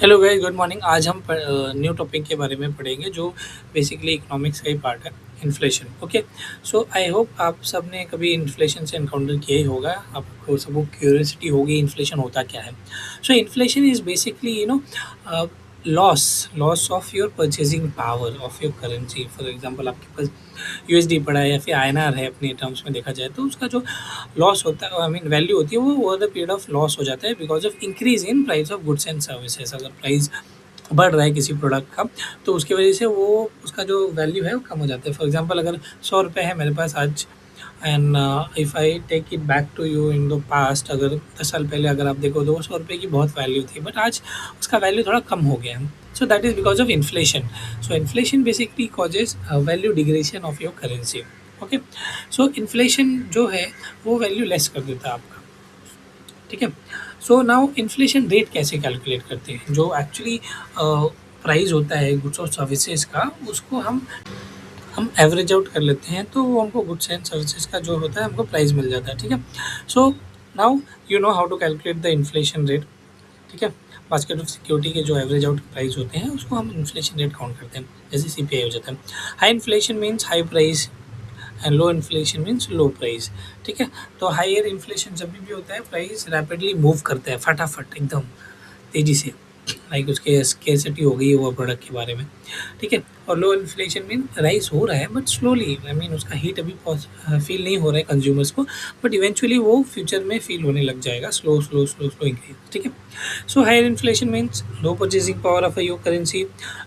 Hello guys, good morning. आज हम new topic के बारे में पढ़ेंगे जो बेसिकली इकोनॉमिक्स का ही पार्ट है, inflation. Okay, so I hope आप सब ने कभी इन्फ्लेशन से एनकाउंटर किया ही होगा। आपको सबको क्यूरियोसिटी होगी इन्फ्लेशन होता क्या है। सो inflation is basically loss loss of your purchasing power of your currency. For example, आपके पास यूएसडी पड़ा है या फिर आईएनआर है, अपने टर्म्स में देखा जाए तो उसका जो लॉस होता है, आई मीन वैल्यू होती है, वो over the period of loss हो जाता है because of increase in price of goods and services. अगर प्राइस बढ़ रहा है किसी प्रोडक्ट का, तो उसकी वजह से वो उसका जो वैल्यू है वो कम हो जाता है। फॉर एग्जांपल, अगर 100 रुपये है मेरे पास आज, and if I take it back to you in the past, अगर 10 साल पहले अगर आप देखो तो 100 रुपये की बहुत वैल्यू थी, बट आज उसका वैल्यू थोड़ा कम हो गया है। So that is because of inflation. So inflation basically causes value digression of your currency. Okay, so inflation जो है वो वैल्यू लेस कर देता है आपका। ठीक है, सो नाउ इन्फ्लेशन रेट कैसे कैलकुलेट करते हैं? जो एक्चुअली प्राइस होता है गुड्स और सर्विसेज का, उसको हम एवरेज आउट कर लेते हैं, तो वो हमको गुड्स एंड सर्विसेज का जो होता है हमको प्राइस मिल जाता है। ठीक है, so now you know how to calculate the inflation rate. ठीक है, बास्केट ऑफ सिक्योरिटी के जो एवरेज आउट प्राइस होते हैं उसको हम इन्फ्लेशन रेट काउंट करते हैं, जैसे सीपीआई हो जाता है। High inflation means high price and low inflation means low price. ठीक है, तो हायर इन्फ्लेशन जब भी होता है, प्राइस रैपिडली मूव करता है, फटाफट एकदम तेज़ी से, लाइक उसके स्केर्सिटी हो गई है वो प्रोडक्ट के बारे में। ठीक है, और लो इन्फ्लेशन मीन राइज हो रहा है बट स्लोली, आई मीन उसका हीट अभी फील नहीं हो रहा है कंज्यूमर्स को, बट इवेंचुअली वो फ्यूचर में फील होने लग जाएगा, slow slow slow slow increase. ठीक है, so higher inflation means low purchasing power of your currency.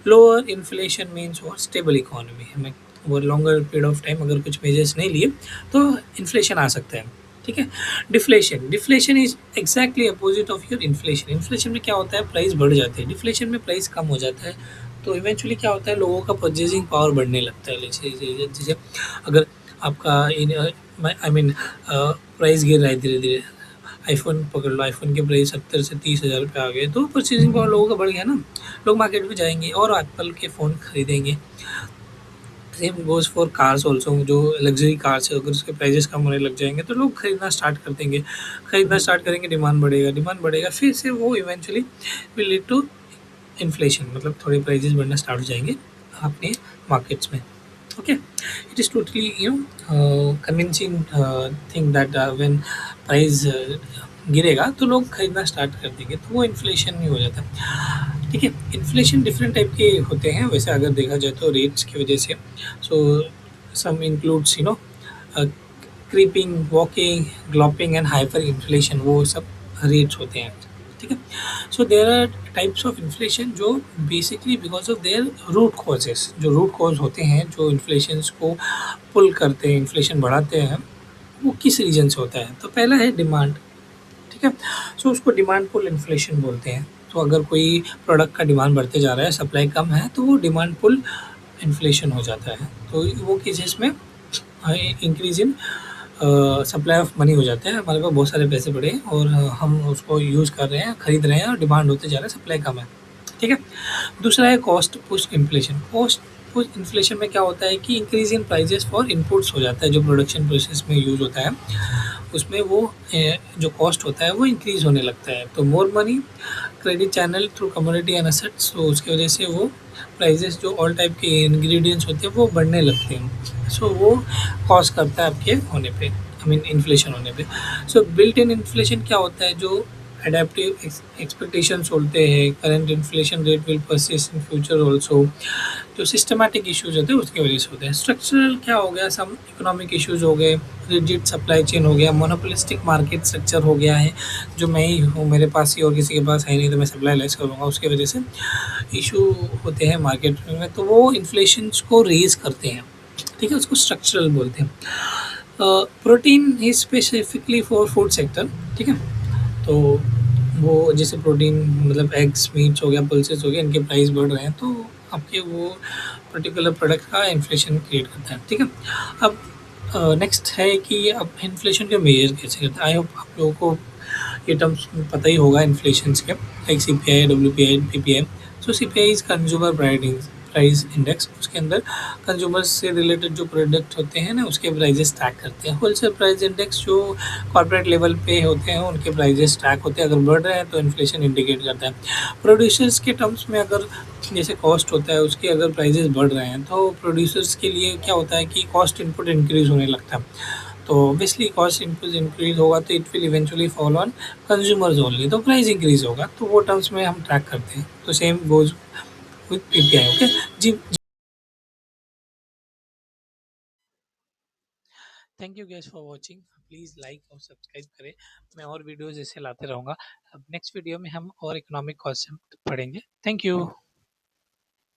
Lower inflation means और स्टेबल इकोनॉमी। हमें over longer period of time अगर कुछ मेजर्स नहीं लिए तो इन्फ्लेशन आ सकता है। ठीक है, deflation deflation is exactly opposite of your inflation. Inflation में क्या होता है, प्राइस बढ़ जाते हैं, डिफ्लेशन में प्राइस कम हो जाता है। तो इवेंचुअली क्या होता है, लोगों का परचेजिंग पावर बढ़ने लगता है। जैसे जैसे अगर आपका आई मीन प्राइस गिर रहा है धीरे धीरे, आईफोन पकड़ लो, आईफोन के प्राइस 70 से 30 हज़ार रुपये आ गए, तो परचेजिंग पावर लोगों का बढ़ गया ना, लोग मार्केट में जाएंगे और एप्पल के फ़ोन खरीदेंगे। Same goes for cars also. जो लग्जरी कार्स है, अगर उसके प्राइजेस कम होने लग जाएंगे तो लोग खरीदना स्टार्ट कर देंगे, खरीदना स्टार्ट करेंगे, डिमांड बढ़ेगा, डिमांड बढ़ेगा, फिर से वो eventually will lead to inflation, मतलब थोड़े प्राइजेस बढ़ना स्टार्ट हो जाएंगे अपने मार्केट्स में। Okay, it is totally convincing thing that when price गिरेगा तो लोग खरीदना स्टार्ट कर देंगे, तो वो इन्फ्लेशन ही हो जाता है। ठीक है, इन्फ्लेशन डिफरेंट टाइप के होते हैं वैसे अगर देखा जाए तो रेट्स की वजह से। So some includes creeping, walking, galloping and hyper inflation, वो सब रेट्स होते हैं। ठीक है, so there are types of inflation जो basically because of their root causes, जो रूट कॉज होते हैं जो इन्फ्लेशन को पुल करते हैं, इन्फ्लेशन बढ़ाते हैं, वो किस रीजन से होता है। तो पहला है डिमांड। ठीक है, सो उसको डिमांड पुल इन्फ्लेशन बोलते हैं। तो अगर कोई प्रोडक्ट का डिमांड बढ़ते जा रहा है, सप्लाई कम है, तो वो डिमांड पुल इन्फ्लेशन हो जाता है। तो वो केसेस में increase in supply of money हो जाता है, हमारे पास बहुत सारे पैसे पड़े हैं और हम उसको यूज़ कर रहे हैं, खरीद रहे हैं, और डिमांड होते जा रहा है, सप्लाई कम है। ठीक है, दूसरा है cost push inflation. Cost push inflation में क्या होता है कि increase in prices for inputs हो जाता है, जो प्रोडक्शन प्रोसेस में यूज़ होता है उसमें वो जो कॉस्ट होता है वो इंक्रीज़ होने लगता है। तो more money credit channel through commodity and assets, तो उसकी वजह से वो प्राइजेस जो ऑल टाइप के इंग्रेडिएंट्स होते हैं वो बढ़ने लगते हैं। सो वो कॉज करता है आपके होने पे, आई मीन इन्फ्लेशन होने पे। सो बिल्ट इन इन्फ्लेशन क्या होता है, जो एडेप्टिव एक्सपेक्टेशंस होते हैं, current inflation rate will persist in future also, जो सिस्टमैटिक इश्यूज होते हैं उसकी वजह से होते हैं। स्ट्रक्चरल क्या हो गया, सम इकोनॉमिक इश्यूज हो गए, रिजिड सप्लाई चेन हो गया, मोनोपोलिस्टिक मार्केट स्ट्रक्चर हो गया है, जो मैं ही हूँ, मेरे पास ही और किसी के पास है नहीं, तो मैं सप्लाई लेस करूँगा, उसकी वजह से इशू होते हैं मार्केट में, तो वो इन्फ्लेशन को रेज करते हैं। ठीक है, उसको स्ट्रक्चरल बोलते हैं। Protein is specifically for food sector. ठीक है, तो वो जैसे प्रोटीन मतलब एग्स, मीट्स हो गया, पल्सेस हो गया, इनके प्राइस बढ़ रहे हैं, तो आपके वो पर्टिकुलर प्रोडक्ट का इन्फ्लेशन क्रिएट करता है। ठीक है, अब नेक्स्ट है कि अब इन्फ्लेशन के मेजर कैसे करते हैं। आई होप आप लोगों को ये टर्म्स पता ही होगा इन्फ्लेशन के, like CPI, WPI, PPI। So CPI is consumer price price index, उसके अंदर कंज्यूमर्स से रिलेटेड जो प्रोडक्ट होते हैं ना उसके प्राइजेस ट्रैक करते हैं। होलसेल प्राइस इंडेक्स जो कॉर्पोरेट लेवल पे होते हैं उनके प्राइजेस ट्रैक होते हैं, अगर बढ़ रहे हैं तो इन्फ्लेशन इंडिकेट करता है। प्रोड्यूसर्स के टर्म्स में अगर जैसे कॉस्ट होता है उसके अगर प्राइजेस बढ़ रहे हैं तो प्रोड्यूसर्स के लिए क्या होता है कि कॉस्ट इनपुट इंक्रीज होने लगता है। तो ऑब्वियसली कॉस्ट इनपुट इंक्रीज होगा तो it will eventually fall on consumers only, तो प्राइस इंक्रीज होगा, तो वो टर्म्स में हम ट्रैक करते हैं। तो same goes with PPI. Okay जी। Thank you guys for watching. Please like और सब्सक्राइब करें, मैं और वीडियोज़ ऐसे लाते रहूँगा। अब नेक्स्ट वीडियो में हम और इकोनॉमिक कॉन्सेप्ट पढ़ेंगे। Thank you.